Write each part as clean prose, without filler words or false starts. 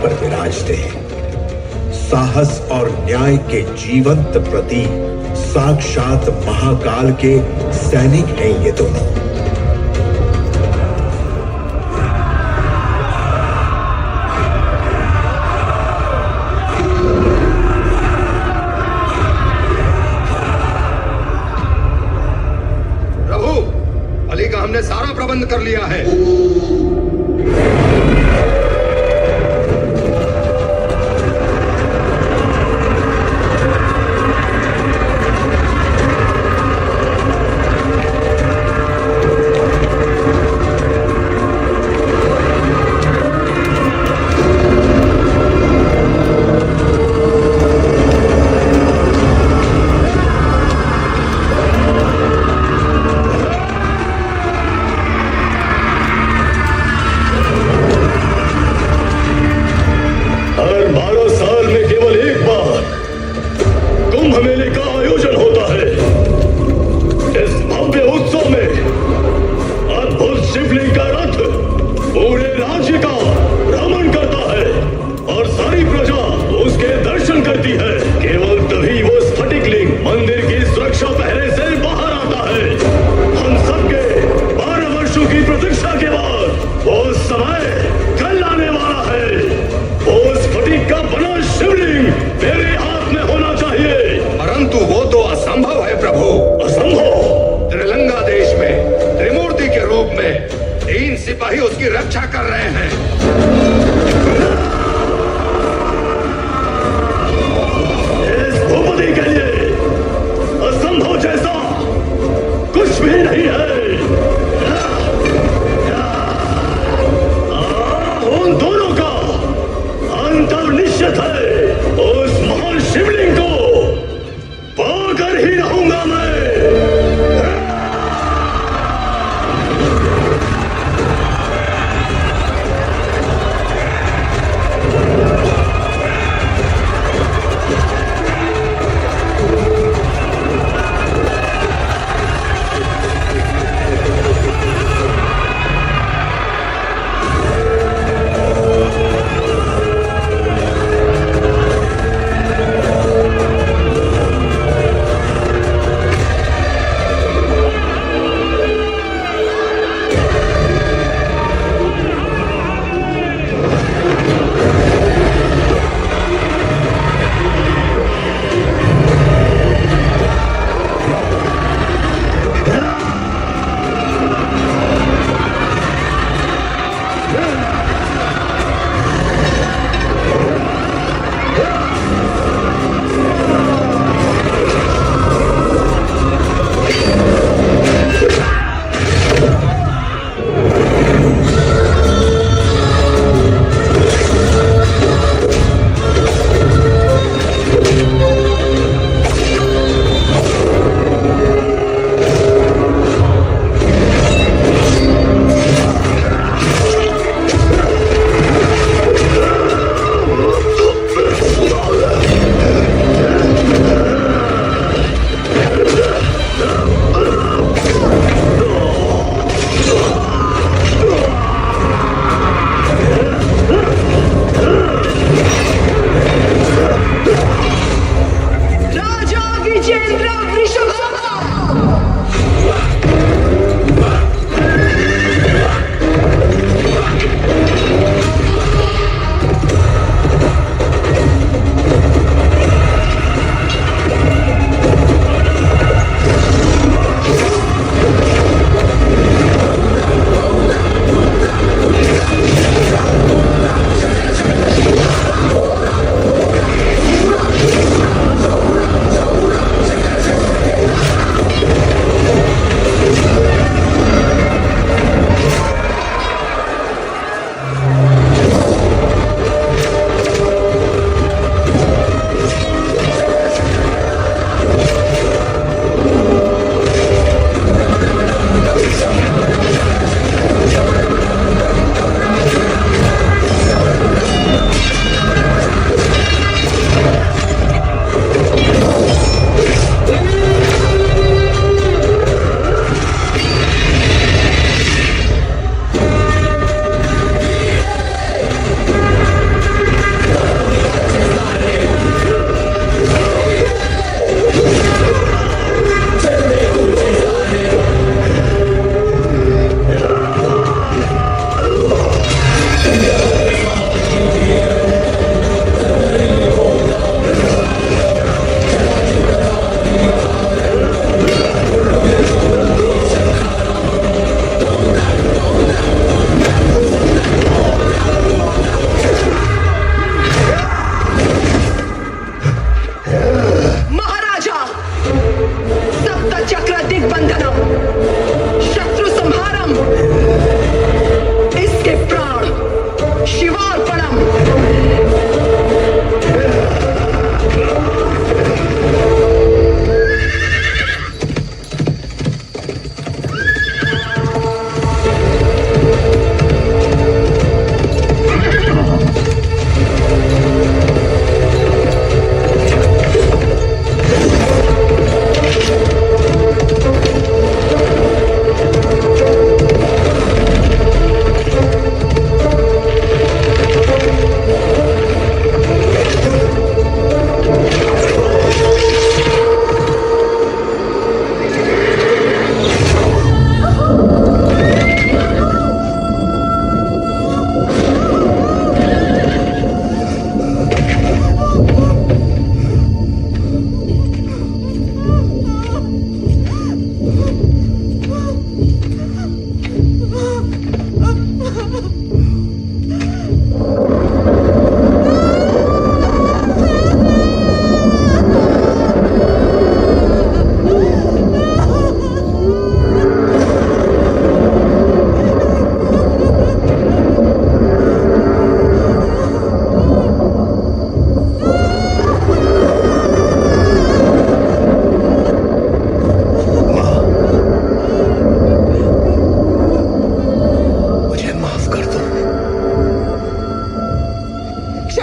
पर विराजते हैं। साहस और न्याय के जीवंत प्रतीक, साक्षात महाकाल के सैनिक हैं ये दोनों। प्रभु, बलि का हमने सारा प्रबंध कर लिया है।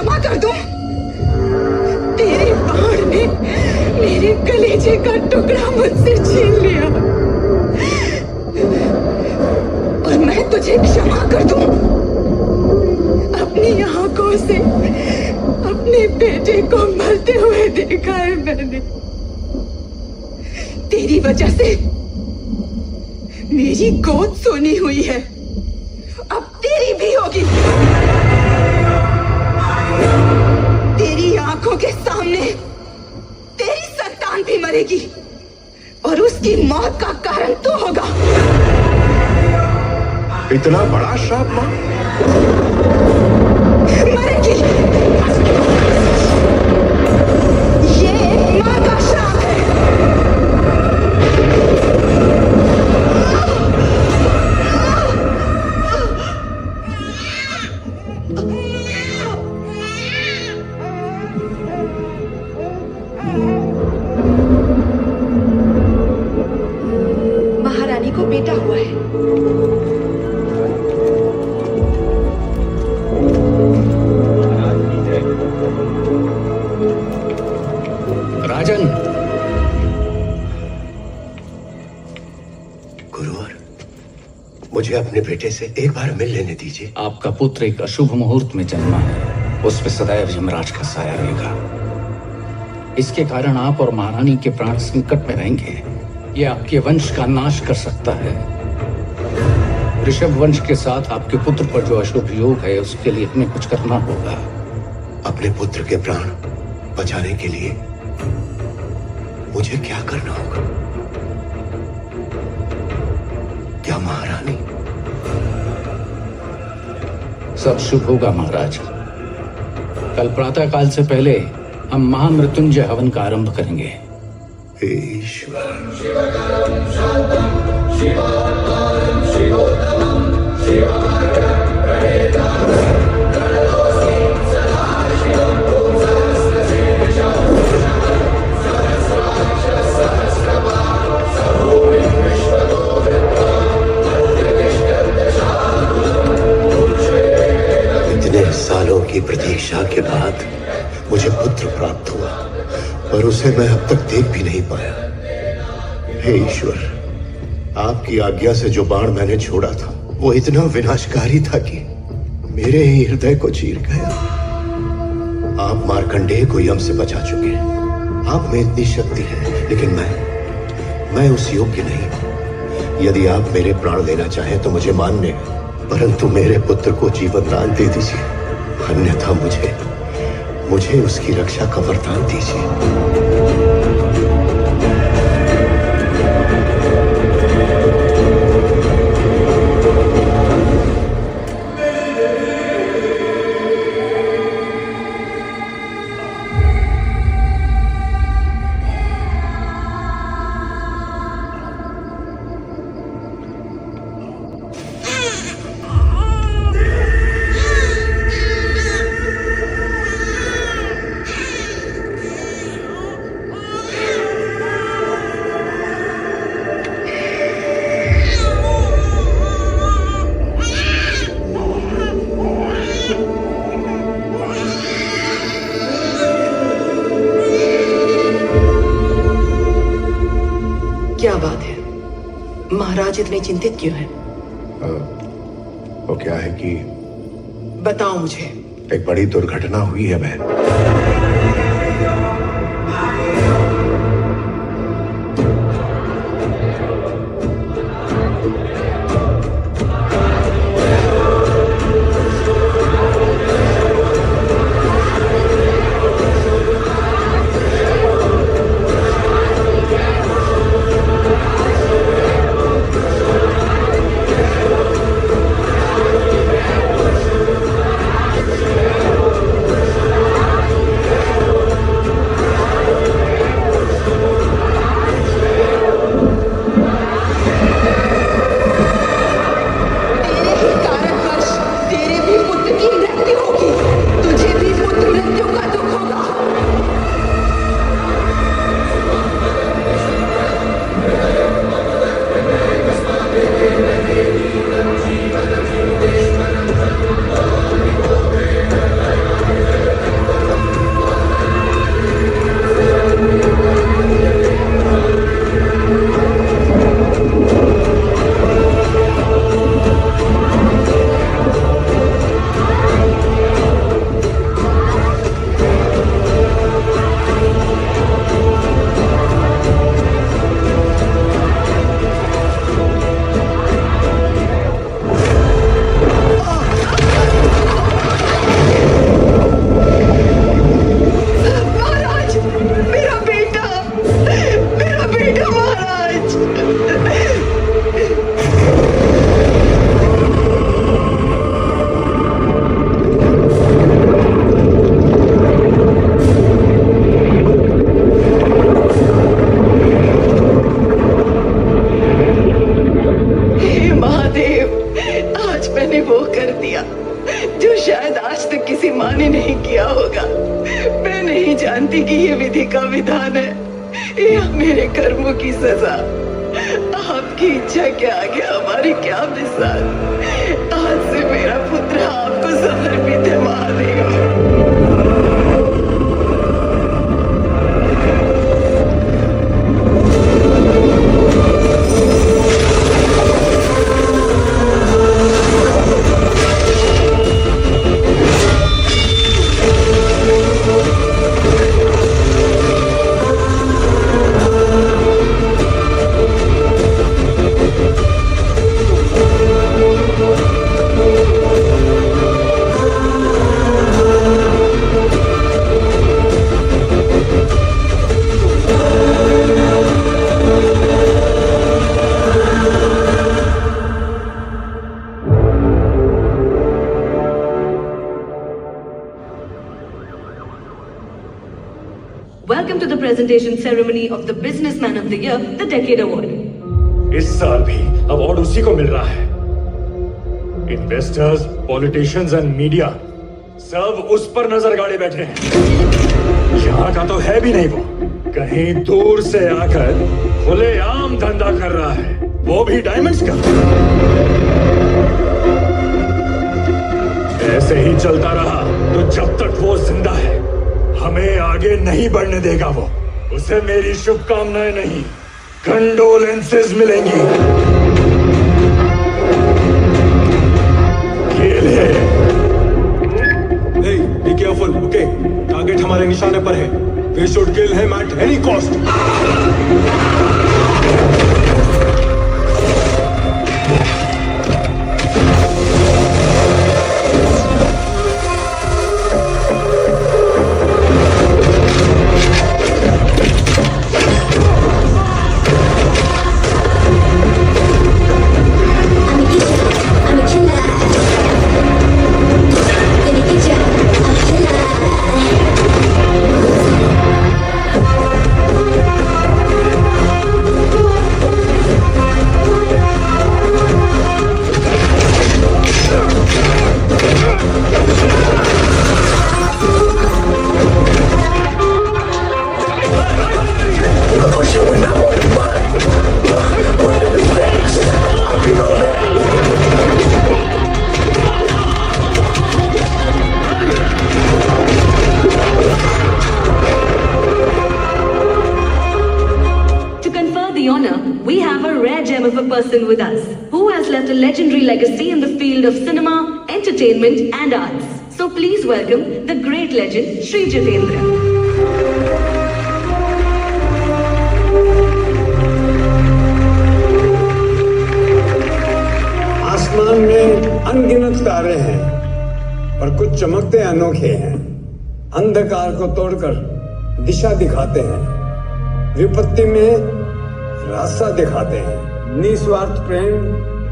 क्षमा कर दूं? तेरे बाण ने मेरे कलेजे का टुकड़ा मुझसे छीन लिया और मैं तुझे क्षमा कर दूं? अपनी आंखों से अपने बेटे को मरते हुए देखा है मैंने। तेरी वजह से मेरी गोद सोनी हुई है, अब तेरी भी होगी। तेरी आंखों के सामने तेरी संतान भी मरेगी और उसकी मौत का कारण तू होगा। इतना बड़ा श्राप मां? मरेगी। ये मां का श्राप है। महारानी को बेटा हुआ है। राजन, गुरुवर, मुझे अपने बेटे से एक बार मिल लेने दीजिए। आपका पुत्र एक अशुभ मुहूर्त में जन्मा है। उस पर सदैव यमराज का साया रहेगा। इसके कारण आप और महारानी के प्राण संकट में रहेंगे। यह आपके वंश का नाश कर सकता है। ऋषभ वंश के साथ आपके पुत्र पर जो अशुभ योग है, उसके लिए हमें कुछ करना होगा। अपने पुत्र के प्राण बचाने के लिए मुझे क्या करना होगा? क्या महारानी? सब शुभ होगा महाराज। कल प्रातः काल से पहले हम महामृत्युंजय हवन का आरंभ करेंगे। हे ईश्वर, इतने सालों की प्रतीक्षा के बाद मुझे पुत्र प्राप्त हुआ, पर उसे मैं अब तक देख भी नहीं पाया। हे ईश्वर, आपकी आज्ञा से जो बाण मैंने छोड़ा था वो इतना विनाशकारी था कि मेरे ही हृदय को चीर गया। आप मार्कंडेय को यम से बचा चुके हैं। आप में इतनी शक्ति है, लेकिन मैं उस योग्य नहीं। यदि आप मेरे प्राण लेना चाहें तो मुझे मान्य है, परंतु मेरे पुत्र को जीवन दान दे दीजिए, अन्यथा मुझे उसकी रक्षा का वरदान दीजिए। क्या बात है? महाराज इतने चिंतित क्यों हैं? वो क्या है कि बताओ मुझे। एक बड़ी दुर्घटना हुई है बहन। ही नहीं किया होगा। मैं नहीं जानती कि ये विधि का विधान है या मेरे कर्मों की सजा। आपकी इच्छा के आगे हमारी क्या मिसाल। आज से मेरा पुत्र आपको समर्पित है Mahadev. Welcome to the presentation ceremony of the Businessman of the Year, the Decade Award. इस साल भी अवार्ड उसी को मिल रहा है। इन्वेस्टर्स, पॉलिटिशियंस एंड मीडिया सब उस पर नजर गाड़े बैठे हैं। यहाँ का तो है भी नहीं वो, कहीं दूर से आकर खुलेआम धंधा कर रहा है, वो भी डायमंड्स का। ऐसे ही चलता रहा तो जब तक वो जिंदा है हमें आगे नहीं बढ़ने देगा वो। उसे मेरी शुभकामनाएं नहीं, कंडोलेंसेस मिलेंगी। खेल है। Hey, be careful, okay? Target हमारे निशाने पर है। We should kill him at any cost. Of a person with us who has left a legendary legacy in the field of cinema, entertainment and arts. So please welcome the great legend Sri Jitendra. आसमान में अनगिनत तारे हैं और कुछ चमकते अनोखे हैं। अंधकार को तोड़कर दिशा दिखाते हैं, विपत्ति में रास्ता दिखाते हैं। निस्वार्थ प्रेम,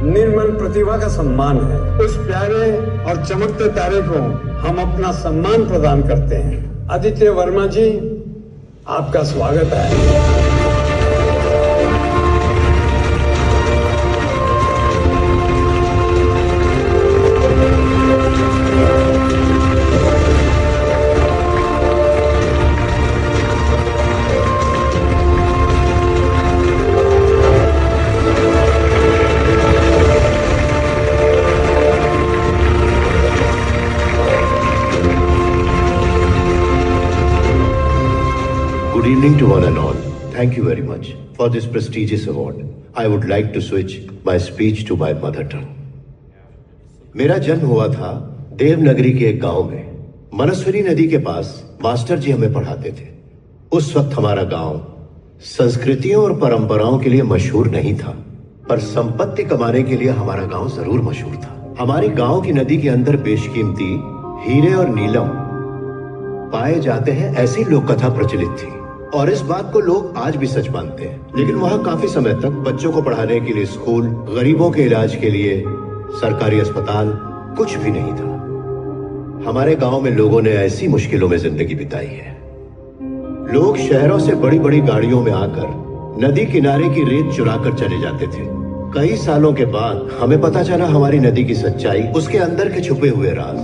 निर्मल प्रतिभा का सम्मान है। उस प्यारे और चमकते तारे को हम अपना सम्मान प्रदान करते हैं। आदित्य वर्मा जी, आपका स्वागत है। Good evening to one and all. Thank you very much for this prestigious award. I would like to switch my speech to my mother tongue. मेरा जन्म हुआ था देवनगरी के एक गांव में। मनस्विनी नदी के पास मास्टर जी हमें पढ़ाते थे। उस वक्त हमारा गांव संस्कृतियों और परंपराओं के लिए मशहूर नहीं था, पर संपत्ति कमाने के लिए हमारा गांव जरूर मशहूर था। हमारी गांव की नदी के अंदर बेशकीमती हीरे और नीलम पाए जाते हैं, ऐसी लोक कथा प्रचलित थी और इस बात को लोग आज भी सच मानते हैं। लेकिन वहां काफी समय तक बच्चों को पढ़ाने के लिए स्कूल, गरीबों के इलाज के लिए सरकारी अस्पताल कुछ भी नहीं था। हमारे गांव में लोगों ने ऐसी मुश्किलों में जिंदगी बिताई है। लोग शहरों से बड़ी बड़ी गाड़ियों में आकर नदी किनारे की रेत चुराकर चले जाते थे। कई सालों के बाद हमें पता चला हमारी नदी की सच्चाई, उसके अंदर के छुपे हुए राज।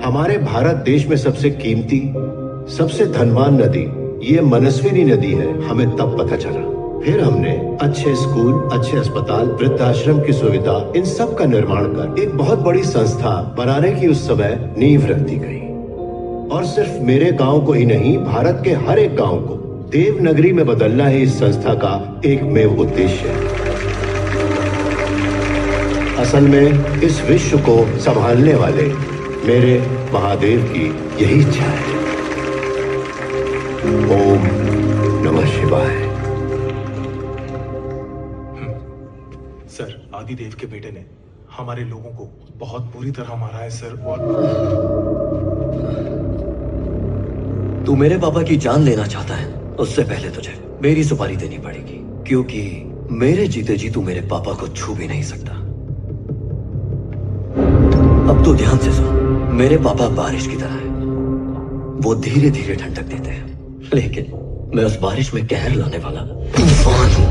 हमारे भारत देश में सबसे कीमती, सबसे धनवान नदी ये मनस्विनी नदी है, हमें तब पता चला। फिर हमने अच्छे स्कूल, अच्छे अस्पताल, वृद्धाश्रम की सुविधा, इन सब का निर्माण कर एक बहुत बड़ी संस्था बनाने की उस समय नींव रख दी गई। और सिर्फ मेरे गांव को ही नहीं, भारत के हर एक गांव को देवनगरी में बदलना ही इस संस्था का एकमेव उद्देश्य है। असल में इस विश्व को संभालने वाले मेरे महादेव की यही इच्छा है। ओम नमः शिवाय। सर, आदिदेव के बेटे ने हमारे लोगों को बहुत बुरी तरह मारा है सर। और तू मेरे पापा की जान लेना चाहता है, उससे पहले तुझे मेरी सुपारी देनी पड़ेगी, क्योंकि मेरे जीते जी तू मेरे पापा को छू भी नहीं सकता। अब तो ध्यान से सुन, मेरे पापा बारिश की तरह है, वो धीरे धीरे ठंडक देते हैं, लेकिन मैं उस बारिश में कहर लाने वाला तूफान हूं।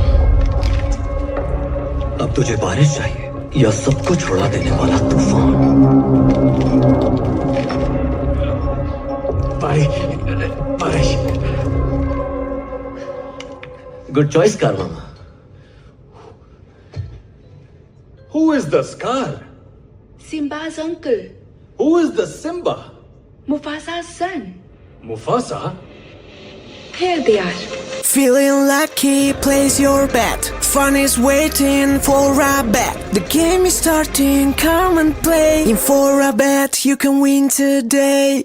अब तुझे बारिश चाहिए या सबको छुड़ा देने वाला तूफान? बारिश। Good choice car mama. Who is the Scar? Simba's uncle, Who is the Simba? Mufasa's son. Mufasa? Here they are. Feeling lucky, place your bet. Fun is waiting for a bet. The game is starting, come and play. In for a bet, you can win today.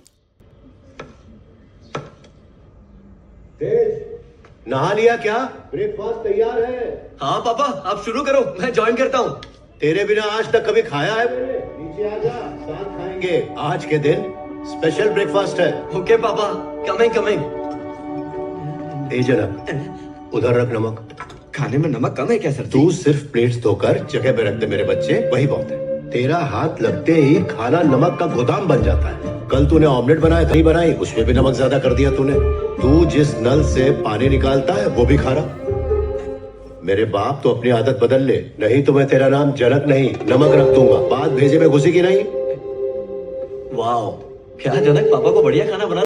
नहा लिया क्या? Breakfast तैयार है। हाँ पापा, आप शुरू करो, मैं ज्वाइन करता हूँ। तेरे बिना आज तक कभी खाया है मैंने? नीचे आ जा, साथ खाएंगे। आज के दिन स्पेशल ब्रेकफास्ट है। ओके पापा, कमिंग। ए जनक, उधर रख नमक। खाने में नमक कम है क्या सर? तू सिर्फ प्लेट्स धोकर जगह पे रख दे मेरे बच्चे, वही बहुत है। तेरा हाथ लगते ही खाना नमक का गोदाम बन जाता है। कल तूने ऑमलेट बनाया, नहीं बनाई, उसमें भी नमक ज्यादा कर दिया तूने। तू जिस नल से पानी निकालता है वो भी खारा। मेरे बाप, तो अपनी आदत बदल ले, नहीं तो मैं तेरा नाम जनक नहीं नमक रख दूंगा। बात भेजे में घुसी की नहीं। वाह, क्या जनक पापा को बढ़िया खाना बना